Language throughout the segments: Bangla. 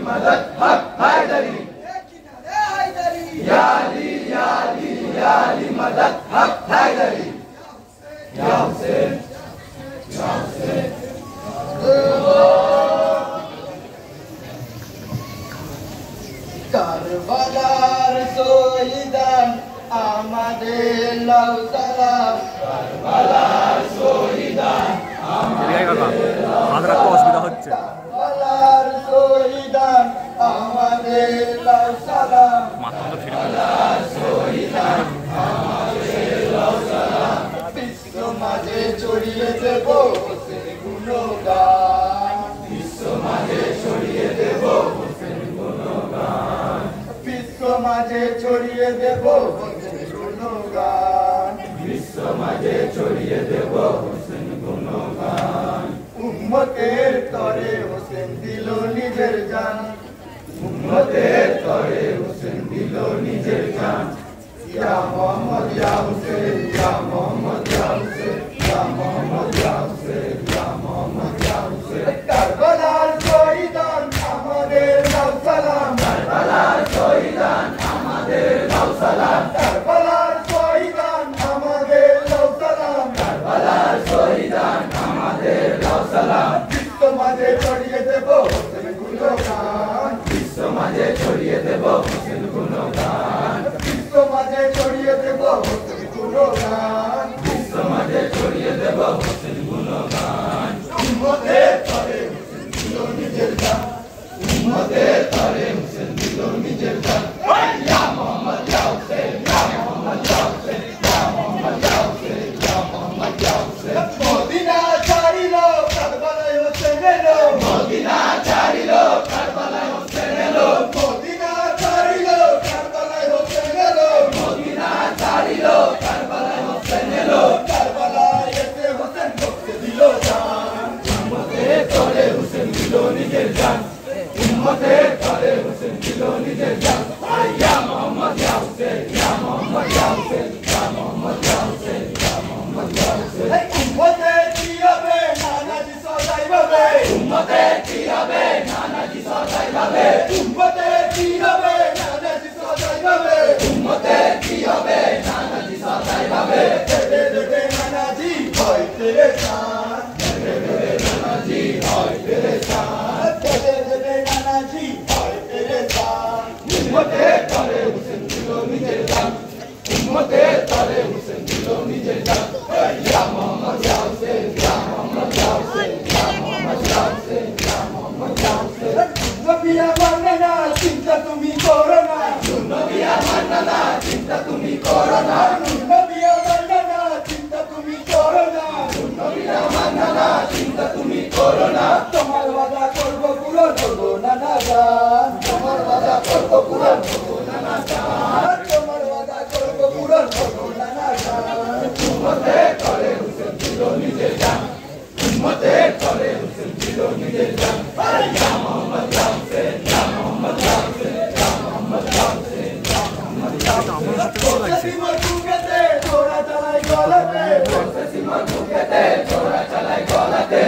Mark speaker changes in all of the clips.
Speaker 1: मदद हक हैदरी या अली मदद हक हैदरी या हुसैन
Speaker 2: কারবালার শহীদান আমাদের লাউ সালাম
Speaker 1: কারবালার শহীদান
Speaker 3: আমাদের অসুবিধা হচ্ছে
Speaker 2: কারবালার শহীদান আমাদের লাউ সালাম
Speaker 1: কারবালার শহীদান আমাদের লাউ সালাম
Speaker 2: বিশ্ব মাঝে ছড়িয়ে দেব হোসেন গুণগান
Speaker 1: বিশ্ব মাঝে ছড়িয়ে দেব হোসেন গুণগান
Speaker 2: বিশ্ব মাঝে ছড়িয়ে দেব হোসেন গুণগান
Speaker 1: বিশ্ব মাঝে ছড়িয়ে দেব হোসেন গুণগান
Speaker 2: উম্মতের তরে হোসেন দিল নিজের জান
Speaker 1: উম্মতের তরে হোসেন দিল নিজের জান
Speaker 2: ইয়া মোহাম্মদ ইয়া হুসেন ইয়া মোহাম্মদ ইয়া হুসেন ইয়া মোহাম্মদ ইয়া হুসেন ইয়া মোহাম্মদ ইয়া হুসেন কারবালার শহীদান আমাদের লাউ সালাম
Speaker 1: কারবালার শহীদান আমাদের লাউ সালাম
Speaker 2: কারবালার শহীদান আমাদের লাউ সালাম
Speaker 1: কারবালার শহীদান আমাদের লাউ সালাম
Speaker 2: বিশ্ব মাঝে ছড়িয়ে দেব হোসেন গুণগান
Speaker 1: বিশ্ব মাঝে ছড়িয়ে দেব হোসেন গুণগান
Speaker 2: বিশ্ব মাঝে ছড়িয়ে দেব হোসেন গুণগান
Speaker 1: বিশ্ব মাঝে ছড়িয়ে দেব হোসেন গুণগান
Speaker 2: উম্মতের তরে হোসেন দিল নিজের জান
Speaker 1: উম্মতের তরে হোসেন দিল নিজের জান ইয়া মোহাম্মদ ইয়া হুসেন ইয়া মোহাম্মদ ইয়া হুসেন ইয়া মোহাম্মদ ইয়া হুসেন ইয়া মোহাম্মদ ইয়া হুসেন
Speaker 2: মদিনা ছাড়িল কারবালায় হোসেন এলো
Speaker 1: মদিনা ছাড়িল কারবালায় হোসেন এলো
Speaker 2: মদিনা ছাড়িল কারবালায় হোসেন এলো
Speaker 1: মদিনা ছাড়িল কারবালায় হোসেন এলো
Speaker 2: কারবালায় এসে হোসেন ভক্তি দিল জান
Speaker 1: উম্মতের তরে হোসেন দিল নিজের জান উম্মতের তরে হোসেন দিল নিজের জান ইয়া মোহাম্মদ ইয়া হুসেন ইয়া মোহাম্মদ ইয়া হুসেন ইয়া মোহাম্মদ ইয়া হুসেন ইয়া মোহাম্মদ ইয়া হুসেন
Speaker 2: উম্মতের কি হবে নানাজি সদাই ভাবে
Speaker 1: উম্মতের কি হবে নানাজি সদাই ভাবে
Speaker 2: উম্মতের কি হবে নানাজি সদাই ভাবে
Speaker 1: উম্মতের কি হবে নানাজি সদাই ভাবে
Speaker 2: দেবে দেবে নানাজি হয় তেরে জান
Speaker 1: নানাজি হয় পেরেশান
Speaker 2: দেবে দেবে নানাজি হয় তেরে জান
Speaker 1: উম্মতের তরে হোসেন দিল নিজের জান উম্মতের তরে হোসেন দিল নিজের জান ইয়া মোহাম্মদ ইয়া হুসেন ইয়া মোহাম্মদ ইয়া হুসেন ইয়া মোহাম্মদ ইয়া হুসেন ইয়া মোহাম্মদ ইয়া হুসেন
Speaker 2: নবী আমার না চিন্তা তুমি করো না
Speaker 1: নবী আমার নানা চিন্তা তুমি করো না
Speaker 2: নবী আমার না চিন্তা তুমি করো না
Speaker 1: নবী আমার নানা চিন্তা তুমি করো না
Speaker 2: তোমার ওয়াদা করবো পূরণ করবো নানা জান তোমার ওয়াদা করবো পূরণ করবো নানা জান তোমার ওয়াদা করবো পূরণ করবো নানা জান
Speaker 1: উম্মতের তরে হোসেন দিল নিজের জান উম্মতের তরে হোসেন দিল নিজের জান ইয়া মোহাম্মদ ইয়া হুসেন ইয়া মোহাম্মদ ইয়া হুসেন ইয়া মোহাম্মদ ইয়া হুসেন ইয়া মোহাম্মদ ইয়া হুসেন
Speaker 2: সীমার বুকেতে তোরা চালাই গলাতে
Speaker 1: সীমার বুকেতে চোরা চালায় গলাতে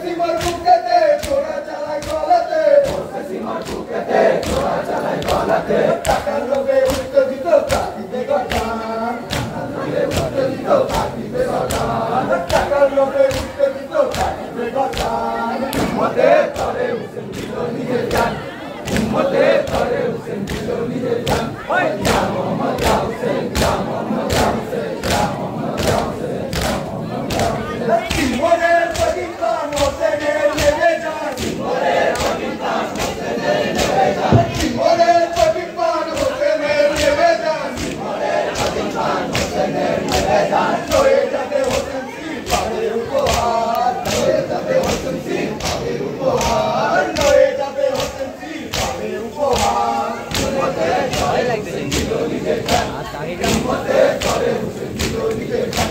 Speaker 2: সীমার বুকেতে তোরা চালাই গলাতে
Speaker 1: সীমার বুকেতে চোরা চালায় গলাতে
Speaker 2: টাকার লোভে উত্তেজিত কাটিবে গঠান টাকার লোভে উত্তেজিত কাটিবে গঠান
Speaker 1: উম্মতের তরে হোসেন দিল নিজের জান উম্মতের তরে হোসেন দিল নিজের জান ইয়া মোহাম্মদ ইয়া হুসেন ইয়া মোহাম্মদ ইয়া হুসেন ইয়া মোহাম্মদ ইয়া হুসেন ইয়া মোহাম্মদ ইয়া হুসেন
Speaker 2: জীবনের প্রতিদান হোসেনের নেবে যান
Speaker 1: জীবনের প্রতিদান হোসেনের নেবে যান
Speaker 2: জীবনের প্রতিদান হোসেনের নেবে যান
Speaker 1: জীবনের প্রতিদান হোসেনের নেবে যান
Speaker 2: হয়ে যাবে হোসেন শ্রী পাবে উপহার
Speaker 1: হয়ে যাবে হোসেন সিং পাবে উপহার
Speaker 2: হয়ে যাবে হোসেন শ্রী পাবে উপহার
Speaker 1: উম্মতের তরে হোসেন দিল নিজের জান উম্মতের তরে হোসেন দিল নিজের জান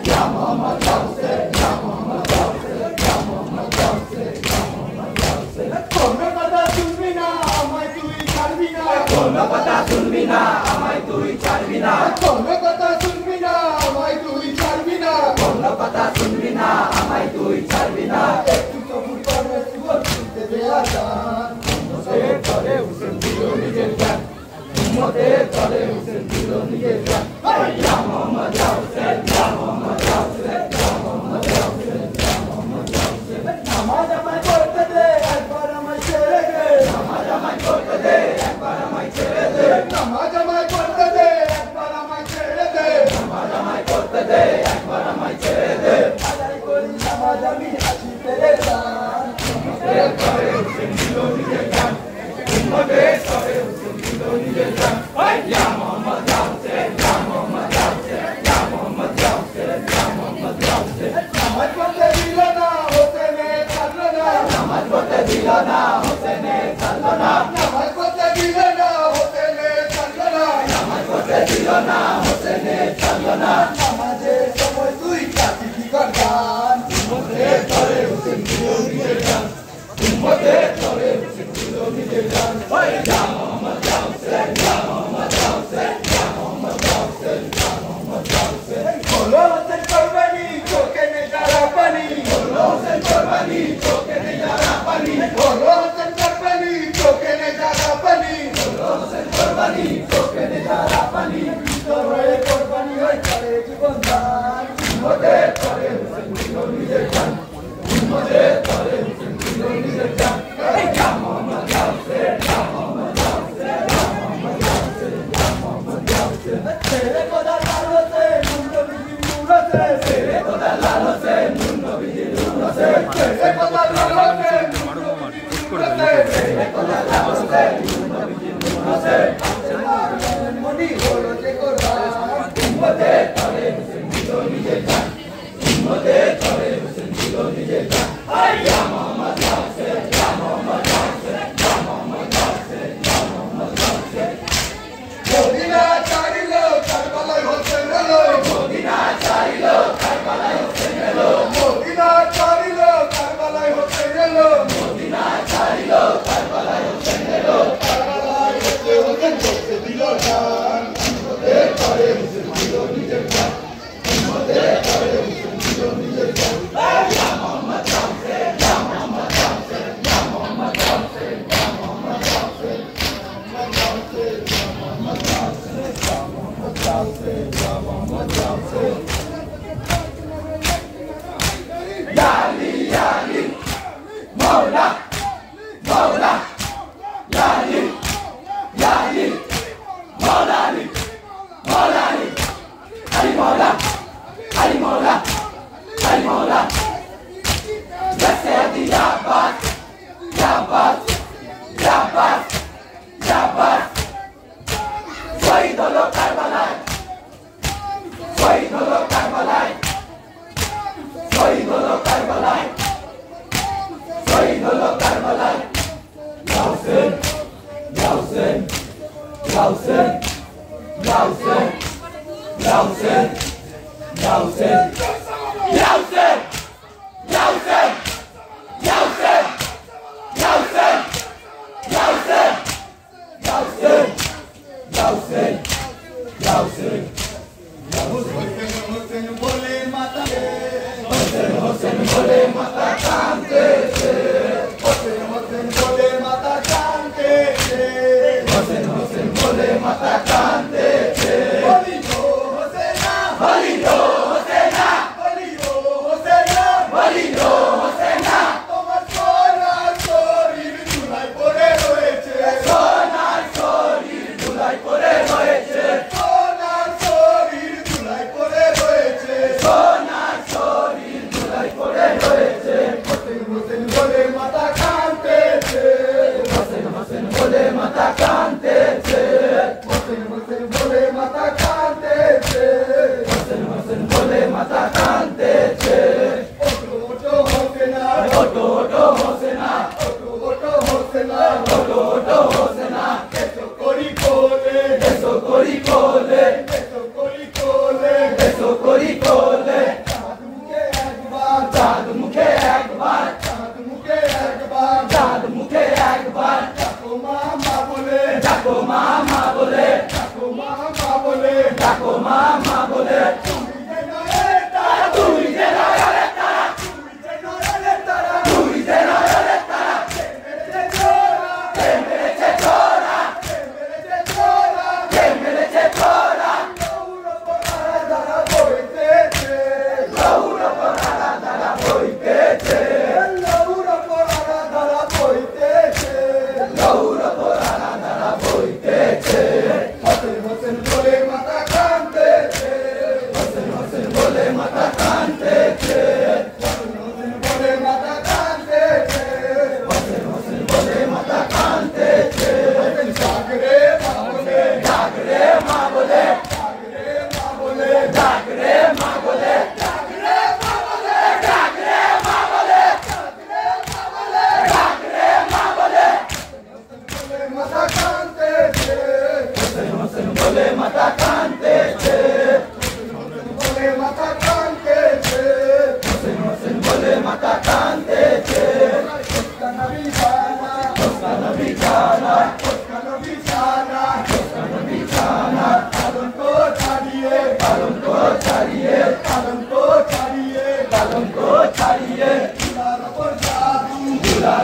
Speaker 1: ইয়া মোহাম্মদ ইয়া হুসেন ইয়া মোহাম্মদ ইয়া হুসেন ইয়া মোহাম্মদ ইয়া হুসেন ইয়া মোহাম্মদ ইয়া হুসেন
Speaker 2: কোনো কথা শুনবি না আমায় তুই ছাড়বি না
Speaker 1: কোনো কথা শুনবি না আমায় তুই ছাড়বি না
Speaker 2: কোনো কথা শুনবি না আমায় তুই ছাড়বি না
Speaker 1: কোনো কথা শুনবি না আমায় তুই ছাড়বি না
Speaker 2: একটু সবুর করবে সুবল জান
Speaker 1: উম্মতের তরে হোসেন দিল নিজের জান উম্মতের তরে হোসেন দিল নিজের জান ইয়া মোহাম্মদ ইয়া হোসেন ইয়া মোহাম্মদ ইয়া হোসেন ইয়া মোহাম্মদ ইয়া হোসেন ইয়া মোহাম্মদ ইয়া হোসেন
Speaker 2: নামাজ আমায় পড়তে দে একবার আমায় ছেড়ে দে
Speaker 1: নামাজ আমায় পড়তে দে একবার আমায় ছেড়ে দে
Speaker 2: নামাজ আমায় পড়তে দে একবার আমায় ছেড়ে দে
Speaker 1: নামাজ আমায় পড়তে দে একবার আমায় ছেড়ে দে
Speaker 2: আদায় করি নামাজ আমি আছি পেরেশান
Speaker 1: উম্মতের তরে হোসেন দিল নিজের জান উম্মতের তরে হোসেন দিল নিজের জান ইয়া মোহাম্মদ ইয়া হোসেন ইয়া মোহাম্মদ ইয়া হোসেন ইয়া মোহাম্মদ ইয়া হোসেন ইয়া মোহাম্মদ ইয়া হোসেন
Speaker 2: নামাজ পড়তে দিল না হোসেনে ছাড়লো না
Speaker 1: নামাজ পড়তে দিল না হোসেনে ছাড়লো না
Speaker 2: নামাজ পড়তে দিল না হোসেনে ছাড়লো না
Speaker 1: নামাজ পড়তে দিল না হোসেনে ছাড়লো না
Speaker 2: নামাজের সময় তুই কাটি কি করতাম
Speaker 1: উম্মতের তরে হোসেন দিল নিজের জান উম্মতের তরে হোসেন দিল নিজের জান ইয়া মোহাম্মদ ইয়া হোসেন ইয়া মোহাম্মদ ইয়া হোসেন ইয়া মোহাম্মদ ইয়া হোসেন ইয়া মোহাম্মদ ইয়া হোসেন
Speaker 2: বলো হোসেন করবানি চোখে নে যারা পানি
Speaker 1: বলো হোসেন কোরবানি চোখে নেই যারা পানি
Speaker 2: বলো হোসেন করবানি চোখে নে যারা পানি
Speaker 1: বলো হোসেন কোরবানি চোখে নেই যারা পানি
Speaker 2: তোরে কোরবানি হয় করে জীবন দান
Speaker 1: উম্মতের তরে হোসেন দিল নিজের জান উম্মতের তরে হোসেন দিল নিজের জান ইয়া মোহাম্মদ ইয়া হোসেন ইয়া মোহাম্মদ ইয়া হোসেন ইয়া মোহাম্মদ ইয়া হোসেন ইয়া মোহাম্মদ ইয়া হোসেন
Speaker 2: তেরে কোদা লালতে মুন্ডো বিধি মুরতে
Speaker 1: তেরে খোদা লাল হোসেন নূর নবীজির নূর হোসেন
Speaker 2: তেরে কোদা লালতে মুন্ডো বিধি মুরতে
Speaker 1: তেরে খোদা লাল হোসেন নূর নবীজির নূর হোসেন
Speaker 2: মনি হলো যে কোরবান
Speaker 1: উম্মতের তরে হোসেন দিল নিজের জান উম্মতের তরে হোসেন দিল নিজের জান ইয়া মোহাম্মদ ইয়া হোসেন ইয়া মোহাম্মদ ইয়া হোসেন ইয়া মোহাম্মদ ইয়া হোসেন ইয়া মোহাম্মদ ইয়া হোসেন
Speaker 2: মদিনা চাইল কারবালায় হোসেন এলো
Speaker 1: মদিনা চাইল কারবালায় হোসেন এলো
Speaker 2: মদিনা চাইল কারবালায় হোসেন এলো
Speaker 1: মদিনা চাইল কারবালায় হোসেন এলো
Speaker 2: কারবালায় হোসেন করতে দিল জান
Speaker 1: উম্মতের তরে হোসেন দিল নিজের জান উম্মতের তরে হোসেন দিল নিজের জান ইয়া মোহাম্মদ ইয়া হোসেন ইয়া মোহাম্মদ ইয়া হোসেন ইয়া মোহাম্মদ ইয়া হোসেন ইয়া মোহাম্মদ ইয়া হোসেন ইয়া আলী ইয়া আলী মাওলা মাওলা ইয়া আলী ইয়া আলী মাওলা আলী মাওলা আলী আলী মাওলা আলী মাওলা আলী মাওলা ইয়া সাইয়্যিদি ইয়া আব্বাস ইয়া আব্বাস ইয়া আব্বাস ইয়া আব্বাস শহীদ হলো কারবালায় শহীদ হলো কারবালায় শহীদ হলো কারবালায় শহীদ হলো কারবালায় ইয়া হোসেন ইয়া হোসেন ইয়া হোসেন ইয়া হোসেন ইয়া হোসেন ইয়া হোসেন ইয়া হোসেন ইয়া হোসেন ইয়া হোসেন ইয়া হোসেন ইয়া হোসেন ইয়া হোসেন ইয়া হোসেন ইয়া হোসেন
Speaker 2: হোসেন বলে মাতা
Speaker 1: হোসেন হোসেন বলে মাতা কাঁদতেছে
Speaker 2: হোসেন হোসেন বলে মাতা কাঁদতেছে
Speaker 1: হোসেন হোসেন বলে মাতা কাঁদতেছে
Speaker 2: বলি গো হোসেনা
Speaker 1: বলি গো হোসেনা
Speaker 2: বলি গো হোসেনা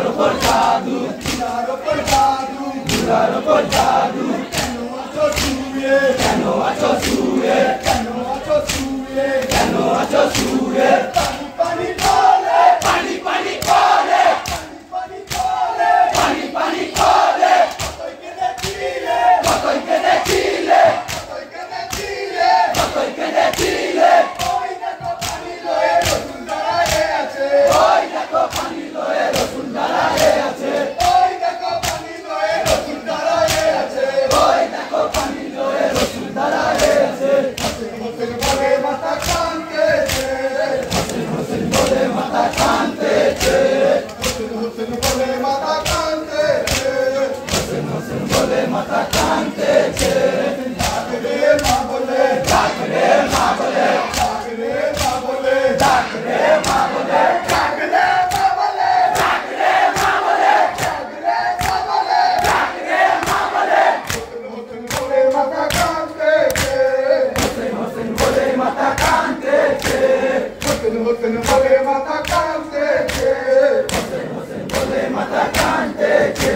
Speaker 1: দুলার উপর জাদু
Speaker 2: দুলার উপর জাদু
Speaker 1: দুলার উপর জাদু
Speaker 2: কেন আছো শুয়ে
Speaker 1: কেন আছো শুয়ে
Speaker 2: কেন আছো শুয়ে
Speaker 1: কেন আছো শুয়ে
Speaker 2: পানি পানি করে
Speaker 1: পানি পানি করে
Speaker 2: পানি করে
Speaker 1: পানি পানি করে
Speaker 2: কতই কেঁদেছিলে
Speaker 1: কতই কেঁদেছিলে
Speaker 2: কতই কেঁদেছিলে
Speaker 1: কতই কেঁদেছিলে
Speaker 2: ওই দেখো পানি লয়ে রসুন দাঁড়ায়ে আছে
Speaker 1: ওই দেখো পানি লয়ে রসুন দাঁড়ায়ে আছে
Speaker 2: ওই দেখো পানি লয়ে রসুন দাঁড়ায়ে আছে
Speaker 1: ওই দেখো পানি লয়ে রসুন দাঁড়ায়ে আছে
Speaker 2: হোসেন হোসেন বলে মাথা কাঁদতেছে
Speaker 1: হোসেন হোসেন বলে মাথা কাঁদতেছে
Speaker 2: হোসেন হোসেন বলে মাথা কাঁদতেছে
Speaker 1: হোসেন হোসেন বলে মাথা কাঁদতেছে
Speaker 2: ডাকরে মা বলে
Speaker 1: ডাকরে মা বলে
Speaker 2: ডাকরে মা বলে
Speaker 1: ডাকরে মা বলে
Speaker 2: ডাকরে মা বলে
Speaker 1: ডাকরে মা বলে
Speaker 2: ডাকরে মা বলে
Speaker 1: ডাকরে মা বলে
Speaker 2: হোসেন হোসেন বলে মাথা কাঁদতেছে
Speaker 1: হোসেন হোসেন বলে মাথা কাঁদতেছে
Speaker 2: হোসেন হোসেন বলে মাথা কাঁদতেছে
Speaker 1: হোসেন হোসেন বলে মাথা কাঁদতেছে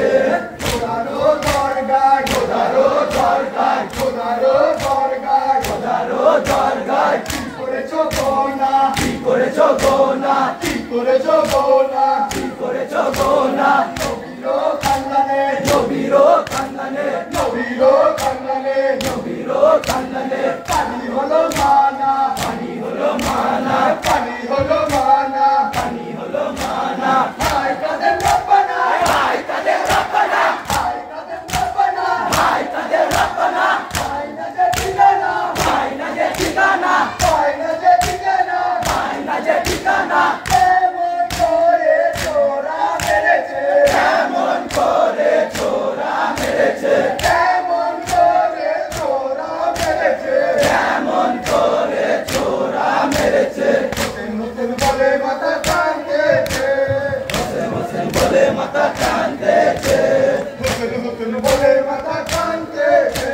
Speaker 2: খোদারো দরগায়
Speaker 1: খোদারো দরগায়
Speaker 2: খোদারো দরগায়
Speaker 1: খোদারো দরগায়
Speaker 2: কি করেছো গোনা
Speaker 1: কি করেছো গোনা
Speaker 2: কি করেছো গোনা
Speaker 1: কি করেছো গোনা
Speaker 2: নবীরো খানদানে
Speaker 1: নবীরও খানদানে
Speaker 2: নবীরো খানদানে
Speaker 1: নবীরও খানদানে
Speaker 2: পানি হলো মানা
Speaker 1: পানি হলো মানা
Speaker 2: পানি হলো মানা
Speaker 1: পানি হলো মানা
Speaker 2: হায় কাদের রব্বানা
Speaker 1: হায় তাদের রব্বানা
Speaker 2: হায় কাদের রব্বানা
Speaker 1: হায় তাদের রব্বানা
Speaker 2: হায় না যে ঠিকানা
Speaker 1: হায় না যে ঠিকানা
Speaker 2: হায় না যে ঠিকানা
Speaker 1: হায় না যে ঠিকানা
Speaker 2: এমন করে তোরা মেরেছে
Speaker 1: এমন করে চোরা মেরেছে
Speaker 2: এমন করে তোরা মেরেছে
Speaker 1: এমন করে চোরা মেরেছে
Speaker 2: হোসেন হোসেন বলে মাথা কাঁদতেছে
Speaker 1: হোসেন হোসেন বলে মাথা কাঁদতেছে
Speaker 2: হোসেন হোসেন বলে মাথা কাঁদতেছে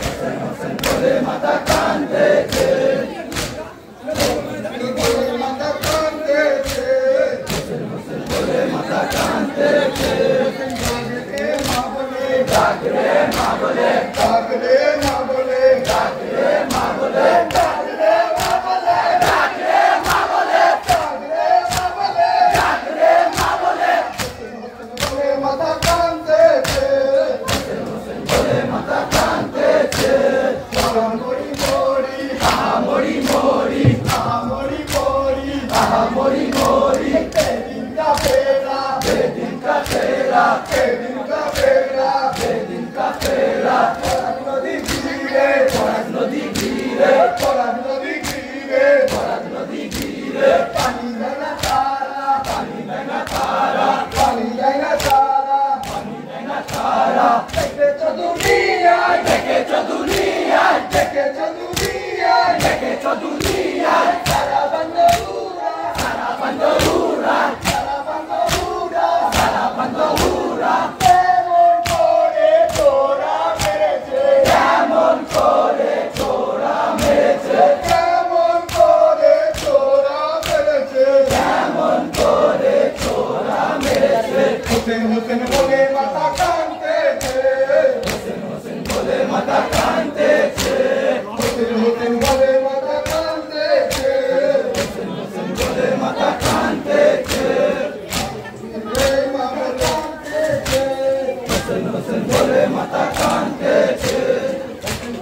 Speaker 1: হোসেন হোসেন বলে মাথা কাঁদতেছে
Speaker 2: বলে মাথা কাঁদতেছে
Speaker 1: হোসেন হোসেন বলে মাথা কাঁদতেছে
Speaker 2: ডাকরে মা বলে
Speaker 1: ডাকরে মা বলে
Speaker 2: ডাকরে মা বলে
Speaker 1: ডাকরে মা বলে
Speaker 2: ডাকরে মা বলে
Speaker 1: ডাকরে মা বলে
Speaker 2: ডাকরে মা বলে
Speaker 1: ডাকরে মা বলে
Speaker 2: হোসেন হোসেন বলে মাথা কাঁদতেছে
Speaker 1: হোসেন হোসেন বলে মাথা কাঁদতেছে
Speaker 2: আহা মরি মরি
Speaker 1: আহা মরি মরি
Speaker 2: আহা মরি মরি
Speaker 1: আহা মরি মরি
Speaker 2: বেদিন কা ফেরা
Speaker 1: বেদিন কা তেরা
Speaker 2: বেদিন কা ফেরা
Speaker 1: বেদিন কা তেরা
Speaker 2: ফরাক নদী ঘিরে
Speaker 1: ফরাক নদী ঘিরে
Speaker 2: ফরাক নদী ঘিরে
Speaker 1: ফরাক নদী ঘিরে
Speaker 2: পানি দেয় না তারা
Speaker 1: পানি দেয় না তারা
Speaker 2: পানি দেয় না তারা
Speaker 1: পানি দেয় না তারা
Speaker 2: দেখেছো দুনিয়ায়
Speaker 1: দেখেছো দুনিয়ায়
Speaker 2: দেখেছো দুনিয়ায়
Speaker 1: দেখেছো দুনিয়ায়
Speaker 2: সারা বন্ধুরা
Speaker 1: সারা বন্ধুরা
Speaker 2: সারা বন্ধুরা
Speaker 1: সারা বন্ধুরা
Speaker 2: এমন করে তোরা মেরেছে
Speaker 1: কেমন করে চোরা মেরেছে
Speaker 2: কেমন করে তোরা মেরেছে
Speaker 1: কেমন করে চোরা মেরেছে
Speaker 2: হোসেন হোসেন বলে মাথা কাঁদতেছে
Speaker 1: হোসেন হোসেন বলে মাথা কাঁদতেছে
Speaker 2: হোসেন হোসেন বলে মাথা কাঁদতেছে
Speaker 1: হোসেন হোসেন বলে মাথা কাঁদতেছে
Speaker 2: রে মামা কাঁদতেছে
Speaker 1: হোসেন হোসেন বলে মাথা কাঁদতেছে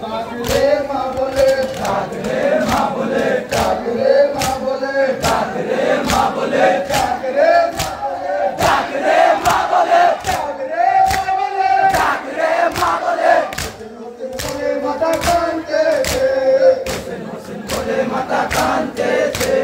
Speaker 2: ডাকরে মা বলে
Speaker 1: ডাকরে মা বলে
Speaker 2: ডাকরে মা বলে
Speaker 1: ডাকরে মা বলে
Speaker 2: ডাকরে মা বলে
Speaker 1: ডাকরে মা বলে
Speaker 2: ডাকরে মা বলে
Speaker 1: ডাকরে মা বলে
Speaker 2: হোসেন বলে মাথা কাঁদতেছে
Speaker 1: হোসেন হোসেন বলে মাথা কাঁদতেছে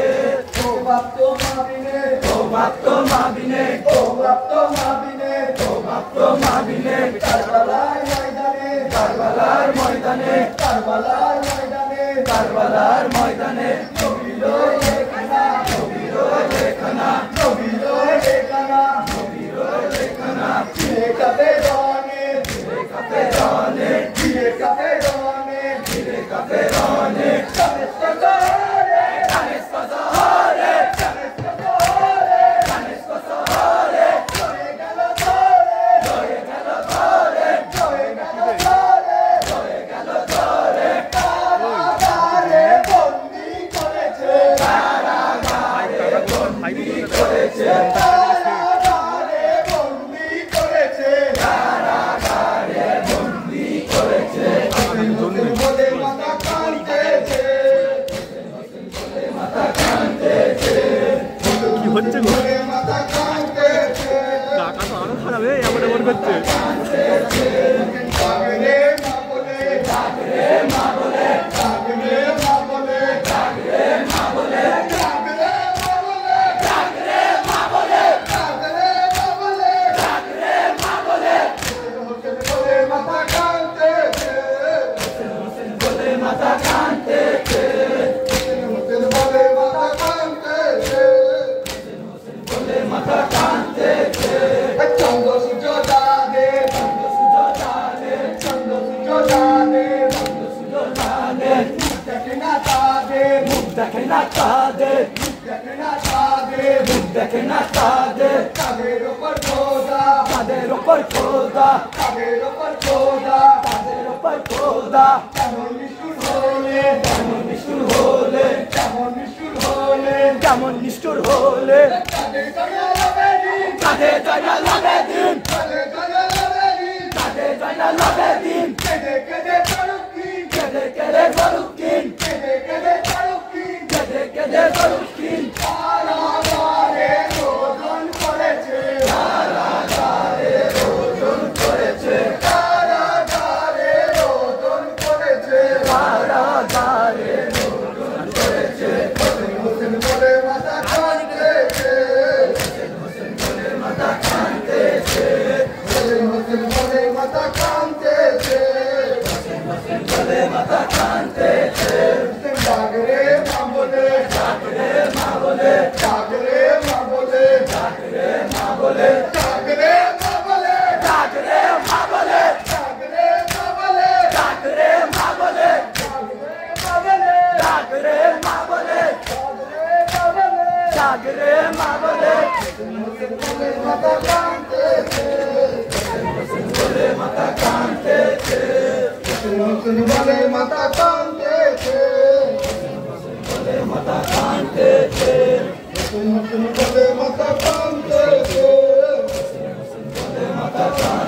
Speaker 2: ও বাপ তো মাবিনে
Speaker 1: ও বাপ তো মাবিনে
Speaker 2: ও বাপ তো মাবিনে
Speaker 1: ও বাপ তো মাবিনে
Speaker 2: কারবালার ময়দানে
Speaker 1: কারবালার ময়দানে
Speaker 2: কারবালার ময়দানে
Speaker 1: কারবালার ময়দানে
Speaker 2: নবীরো লেখানা
Speaker 1: নবীরও লেখানা
Speaker 2: নবীরো লেখানা
Speaker 1: নবীরও লেখানা
Speaker 2: ফিরে কাপে রনে
Speaker 1: ফিরে কাপে রনে
Speaker 2: ফিরে কাপে রনে
Speaker 1: ফিরে কাপে রনে
Speaker 2: কামেশ কসরে
Speaker 1: কানেস কসহরে
Speaker 2: কামেশ কসরে
Speaker 1: কানেস কসহরে
Speaker 2: করে
Speaker 3: আরো খারাপ এমন এমন করছে
Speaker 2: জাগরে মা বলে জাগরে মা বলে জাগরে মা বলে জাগরে মা বলে জাগরে মা বলে জাগরে মা বলে জাগরে মা বলে জাগরে মা বলে হোসেন বলে মাথা কাঁদতেছে হোসেন বলে মাথা কাঁদতেছে হোসেন বলে মাথা কাঁদতেছে হোসেন বলে মাথা কাঁদতেছে চন্দ্র সূর্য দাদে চন্দ্র সূর্য দাদে চন্দ্র সূর্য দাদে চন্দ্র সূর্য দাদে দেখে না তাদে মুখ দেখে না তাদে মুখ দেখে না তাদে মুখ দেখে না তাদে তাদের উপর খোদা তাদের উপর খোদা তাদের উপর খোদা তাদের উপর খোদা কেমন নিষ্ঠুর হলে কেমন নিষ্ঠুর হলে কেমন নিষ্ঠুর হলে কেমন নিষ্ঠুর হলে তাদের জয় লাগে দিন তাদের জয় লাগে দিন তাদের জয় লাগে দিন তাদের জয় লাগে দিন কেঁদে কেঁদে করুকিন কেঁদে কেঁদে করুকিন কেঁদে কেঁদে করুকিন কেঁদে কেঁদে করুকিন কারাগারে রোদন করেছে কারাগারে রোদন করেছে কারাগারে রোদন করেছে কারাগারে রোদন করেছে হোসেন বলে মাথা কাঁদতেছে হোসেন বলে মাথা কাঁদতেছে হোসেন বলে মাথা কাঁদতেছে হোসেন বলে মাথা কাঁদতেছে জাগরে মা বলে জাগরে মা বলে জাগরে মা বলে জাগরে মা বলে জাগরে মা বলে জাগরে মা বলে জাগরে মা বলে জাগরে মা বলে জাগরে মা বলে জাগরে মা বলে হোসেন বলে মাথা কাঁদতেছে হোসেন বলে মাথা কাঁদতেছে হোসেন বলে মাথা কাঁদতেছে হোসেন বলে মাথা কাঁদতেছে হোসেন বলে মাথা কাঁদতেছে হোসেন বলে মাথা কাঁদতেছে